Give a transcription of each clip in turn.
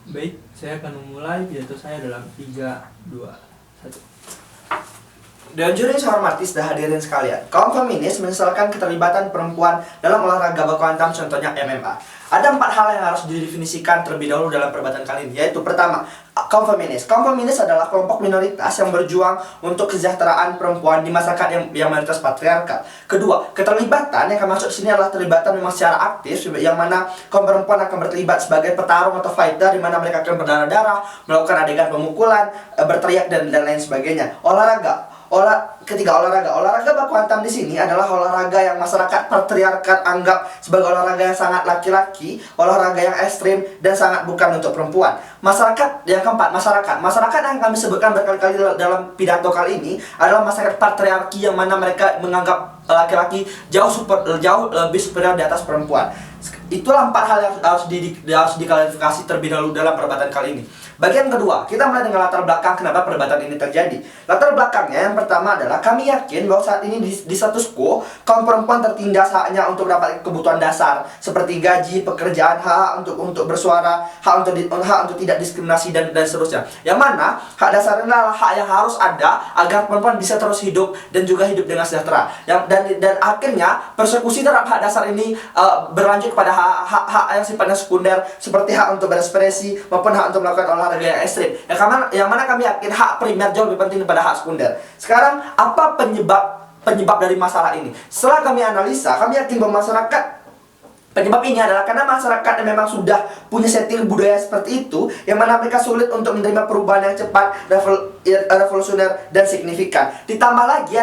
Baik, saya akan memulai pidato saya dalam 3, 2, 1. Dewan juri yang saya hormati dan hadirin sekalian, kaum feminis menyesalkan keterlibatan perempuan dalam olahraga baku hantam, contohnya MMA. Ada 4 hal yang harus didefinisikan terlebih dahulu dalam perdebatan kali ini, yaitu pertama, kaum feminis. Kaum feminis adalah kelompok minoritas yang berjuang untuk kesejahteraan perempuan di masyarakat yang mayoritas patriarkal. Kedua, keterlibatan yang akan masuk sini adalah terlibatan memang secara aktif, yang mana kaum perempuan akan berterlibat sebagai petarung atau fighter, di mana mereka akan berdarah-darah, melakukan adegan pemukulan, berteriak dan lain sebagainya. Ketiga, olahraga baku hantam di sini adalah olahraga yang masyarakat patriarkat anggap sebagai olahraga yang sangat laki-laki, olahraga yang ekstrim dan sangat bukan untuk perempuan. Yang keempat, masyarakat yang kami sebutkan berkali-kali dalam pidato kali ini adalah masyarakat patriarki, yang mana mereka menganggap laki-laki jauh lebih superior di atas perempuan. Itulah 4 hal yang harus diklarifikasi terlebih dahulu dalam perdebatan kali ini. Bagian kedua, kita mulai dengan latar belakang kenapa perdebatan ini terjadi. Latar belakangnya yang pertama adalah kami yakin bahwa saat ini di status quo, kaum perempuan tertindas haknya untuk mendapatkan kebutuhan dasar seperti gaji, pekerjaan, hak untuk bersuara, hak untuk tidak diskriminasi dan seterusnya. Yang mana hak dasar adalah hak yang harus ada agar perempuan bisa terus hidup dan juga hidup dengan sejahtera. Dan akhirnya persekusi terhadap hak dasar ini berlanjut kepada hak yang sifatnya sekunder, seperti hak untuk berekspresi maupun hak untuk melakukan olahraga yang ekstrim. Yang mana kami yakin hak primer jauh lebih penting daripada hak sekunder. Sekarang, apa penyebab dari masalah ini? Setelah kami analisa, kami yakin bahwa penyebab ini adalah karena masyarakat yang memang sudah punya setting budaya seperti itu, yang mana mereka sulit untuk menerima perubahan yang cepat, revolusioner, dan signifikan. Ditambah lagi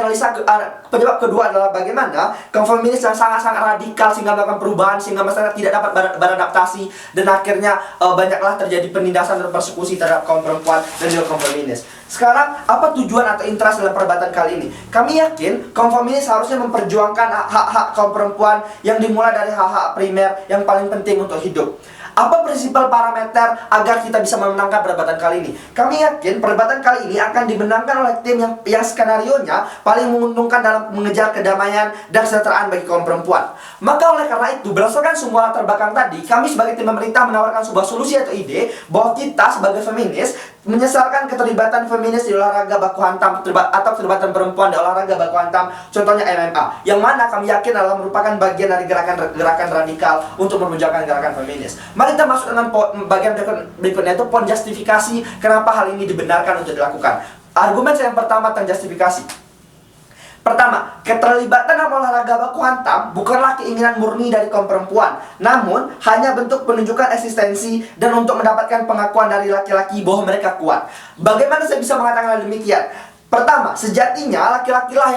penyebab kedua adalah bagaimana kaum feminis yang sangat-sangat radikal sehingga melakukan perubahan, sehingga masyarakat tidak dapat beradaptasi, dan akhirnya banyaklah terjadi penindasan dan persekusi terhadap kaum perempuan dan juga kaum feminis. Sekarang, apa tujuan atau interest dalam perdebatan kali ini? Kami yakin kaum feminis harusnya memperjuangkan hak-hak kaum perempuan yang dimulai dari hak-hak primer yang paling penting untuk hidup. Apa prinsipal parameter agar kita bisa memenangkan perdebatan kali ini? Kami yakin perdebatan kali ini akan dimenangkan oleh tim yang skenarionya paling menguntungkan dalam mengejar kedamaian dan kesejahteraan bagi kaum perempuan. Maka oleh karena itu, berdasarkan semua latar belakang tadi, kami sebagai tim pemerintah menawarkan sebuah solusi atau ide bahwa kita sebagai feminis menyesalkan keterlibatan feminis di olahraga baku hantam atau keterlibatan perempuan di olahraga baku hantam, contohnya MMA, yang mana kami yakin adalah merupakan bagian dari gerakan radikal untuk memperjuangkan gerakan feminis. Mari kita masuk dengan bagian berikutnya, itu poin justifikasi kenapa hal ini dibenarkan untuk dilakukan. Argumen saya yang pertama tentang justifikasi. Pertama, keterlibatan dalam olahraga baku hantam bukanlah keinginan murni dari kaum perempuan, namun hanya bentuk penunjukan eksistensi dan untuk mendapatkan pengakuan dari laki-laki bahwa mereka kuat. Bagaimana saya bisa mengatakan hal demikian? Pertama, sejatinya laki-lakilah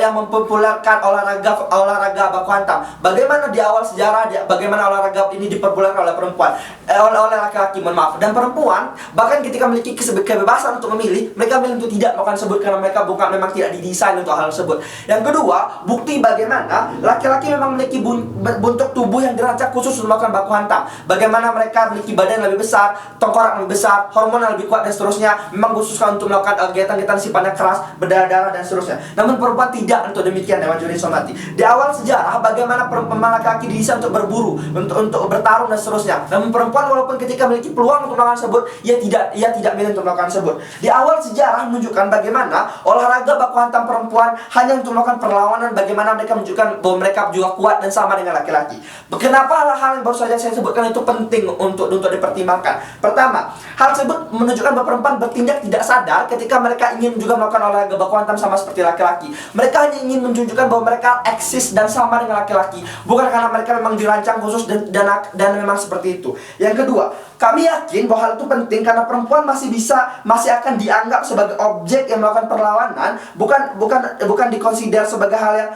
yang mempopulerkan olahraga baku hantam. Bagaimana di awal sejarah, bagaimana olahraga ini dipopulerkan oleh perempuan, oleh laki-laki, mohon maaf. Dan perempuan, bahkan ketika memiliki kebebasan untuk memilih, mereka memilih untuk tidak melakukan tersebut karena mereka memang tidak didesain untuk hal tersebut. Yang kedua, bukti bagaimana laki-laki memang memiliki bentuk tubuh yang dirancang khusus untuk melakukan baku hantam. Bagaimana mereka memiliki badan yang lebih besar, tengkorak lebih besar, hormon yang lebih kuat dan seterusnya, memang khususkan untuk melakukan kegiatan-kegiatan sifatnya keras, berdarah-darah dan seterusnya. Namun perempuan tidak untuk demikian, Dewan Juri Somati. Di awal sejarah, bagaimana perempuan laki-laki didesain untuk berburu, untuk bertarung dan seterusnya. Namun perempuan walaupun ketika memiliki peluang untuk melakukan tersebut, ia tidak milih untuk melakukan tersebut. Di awal sejarah menunjukkan bagaimana olahraga baku hantam perempuan hanya untuk melakukan perlawanan, bagaimana mereka menunjukkan bahwa mereka juga kuat dan sama dengan laki-laki. Kenapa hal-hal yang baru saja saya sebutkan itu penting untuk dipertimbangkan? Pertama, hal tersebut menunjukkan bahwa perempuan bertindak tidak sadar ketika mereka ingin juga melakukan olahraga baku hantam sama seperti laki-laki. Mereka hanya ingin menunjukkan bahwa mereka eksis dan sama dengan laki-laki, bukan karena mereka memang dirancang khusus dan memang seperti itu. Yang kedua, kami yakin bahwa hal itu penting karena perempuan masih akan dianggap sebagai objek yang melakukan perlawanan, bukan dikonsider sebagai hal yang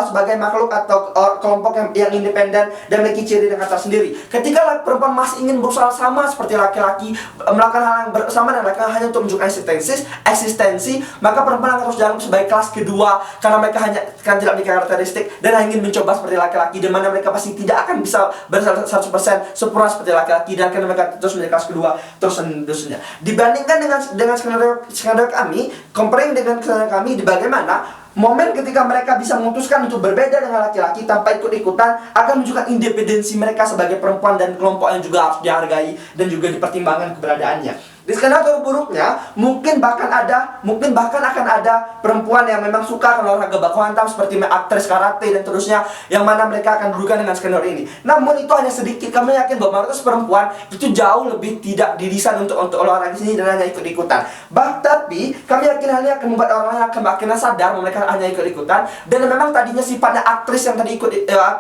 sebagai makhluk atau kelompok yang independen dan memiliki ciri dengan tersendiri. Ketika perempuan masih ingin berusaha sama seperti laki-laki, melakukan hal yang sama dengan laki-laki hanya untuk menunjukkan eksistensi, maka perempuan harus dianggap sebagai kelas kedua karena mereka hanya tidak memiliki karakteristik dan ingin mencoba seperti laki-laki, di mana mereka pasti tidak akan bisa ber 100% sempurna seperti laki-laki, dan karena mereka terus menjadi kelas kedua terusnya. Dibandingkan dengan skenario kami, comparing dengan skenario kami, di bagaimana momen ketika mereka bisa memutuskan untuk berbeda dengan laki-laki tanpa ikut-ikutan akan menunjukkan independensi mereka sebagai perempuan dan kelompok yang juga harus dihargai dan juga dipertimbangkan keberadaannya. Di skenario buruknya, mungkin bahkan akan ada perempuan yang memang suka olahraga baku hantam seperti aktris karate dan terusnya, yang mana mereka akan dudukkan dengan skenario ini. Namun itu hanya sedikit. Kami yakin bahwa mayoritas perempuan itu jauh lebih tidak didesain untuk olahraga sini dan hanya ikut-ikutan. Tapi kami yakin hal ini akan membuat orang lain akan akhirnya sadar mereka hanya ikut-ikutan, dan memang tadinya sifatnya aktris yang tadi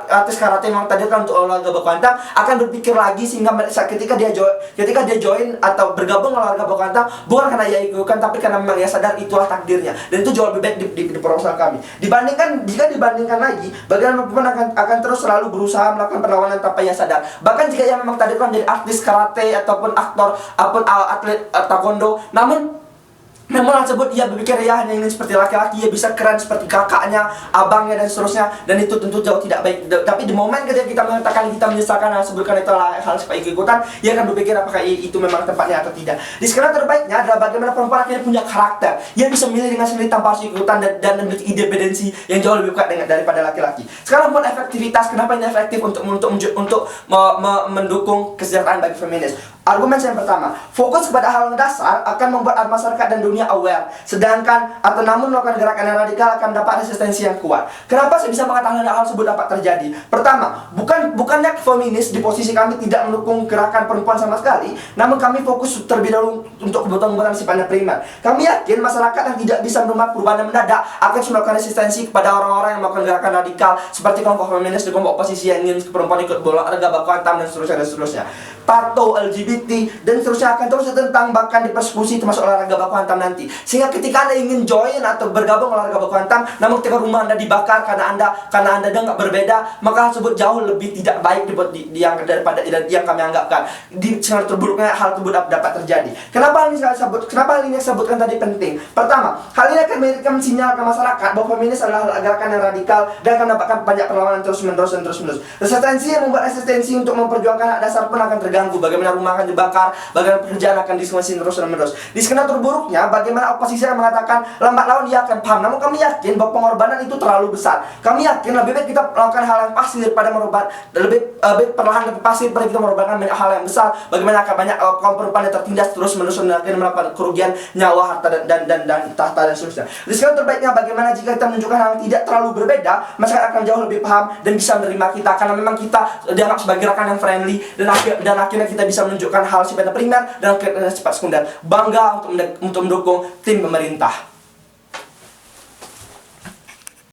aktris karate memang tadi kan untuk olahraga baku hantam akan berpikir lagi, sehingga ketika dia join atau bergabung olahraga baku hantam bukan karena ia ikutkan, tapi karena memang ia sadar itulah takdirnya, dan itu jauh lebih baik di proposal kami. Dibandingkan lagi, bagaimana perempuan akan terus selalu berusaha melakukan perlawanan tanpa ia sadar. Bahkan jika ia memang tadi kan menjadi artis karate ataupun aktor ataupun atlet taekwondo, namun hal tersebut ia berpikir ia hanya ingin seperti laki-laki, ia bisa keren seperti kakaknya, abangnya dan seterusnya, dan itu tentu jauh tidak baik. Tapi di momen ketika kita mengatakan kita menyesalkan hal sebutkan itu hal seperti ikutan, ia akan berpikir apakah itu memang tempatnya atau tidak. Di sekarang terbaiknya adalah bagaimana perempuan akhirnya punya karakter, ia bisa memilih dengan sendiri tanpa harus ikutan dan memiliki independensi yang jauh lebih kuat daripada laki-laki. Sekarang buat efektivitas, kenapa ini efektif untuk mendukung kesejahteraan bagi feminis? Argumen saya yang pertama, fokus kepada hal yang dasar akan membuat masyarakat dan dunia aware. Namun melakukan gerakan yang radikal akan dapat resistensi yang kuat. Kenapa saya bisa mengatakan hal tersebut dapat terjadi? Pertama, bukannya feminis di posisi kami tidak mendukung gerakan perempuan sama sekali, namun kami fokus terlebih dahulu untuk kebutuhan sifatnya primer. Kami yakin masyarakat yang tidak bisa menerima perubahan yang mendadak akan melakukan resistensi kepada orang-orang yang melakukan gerakan radikal seperti kelompok feminis dan kelompok oposisi yang ingin perempuan ikut olahraga baku hantam dan seterusnya. Tato, LGBT, dan seterusnya akan terus ditentang, bahkan dipersekusi termasuk olahraga baku hantam nanti. Sehingga ketika Anda ingin join atau bergabung olahraga baku hantam, namun ketika rumah Anda dibakar karena Anda nggak berbeda, maka hal tersebut jauh lebih tidak baik daripada yang kami anggapkan. Di skenario terburuknya hal tersebut dapat terjadi. Kenapa hal ini saya sebutkan tadi penting? Pertama, hal ini akan memberikan sinyal ke masyarakat bahwa feminis adalah gerakan yang radikal dan akan mendapatkan banyak perlawanan terus-menerus. Resistensi yang membuat resistensi untuk memperjuangkan hak dasar pun akan terganggu. Bagaimana rumah akan dibakar, bagaimana pekerjaan akan diskusi terus-menerus. Di skenario terburuknya, bagaimana oposisi yang mengatakan lambat laun dia akan paham. Namun kami yakin bahwa pengorbanan itu terlalu besar. Kami yakin lebih baik kita melakukan hal yang pasti daripada lebih perlahan lebih pasti daripada kita mengorbankan banyak hal yang besar. Bagaimana akan banyak kaum perempuan yang tertindas terus-menerus dan akhirnya melakukan kerugian nyawa, harta dan tahta dan seterusnya. Di skenario terbaiknya, bagaimana jika kita menunjukkan hal yang tidak terlalu berbeda, masyarakat akan jauh lebih paham dan bisa menerima kita, karena memang kita dianggap sebagai gerakan yang friendly, dan akhirnya kita bisa menunjukkan hal sifatnya primer dan sifat sekunder. Bangga untuk mendukung tim pemerintah.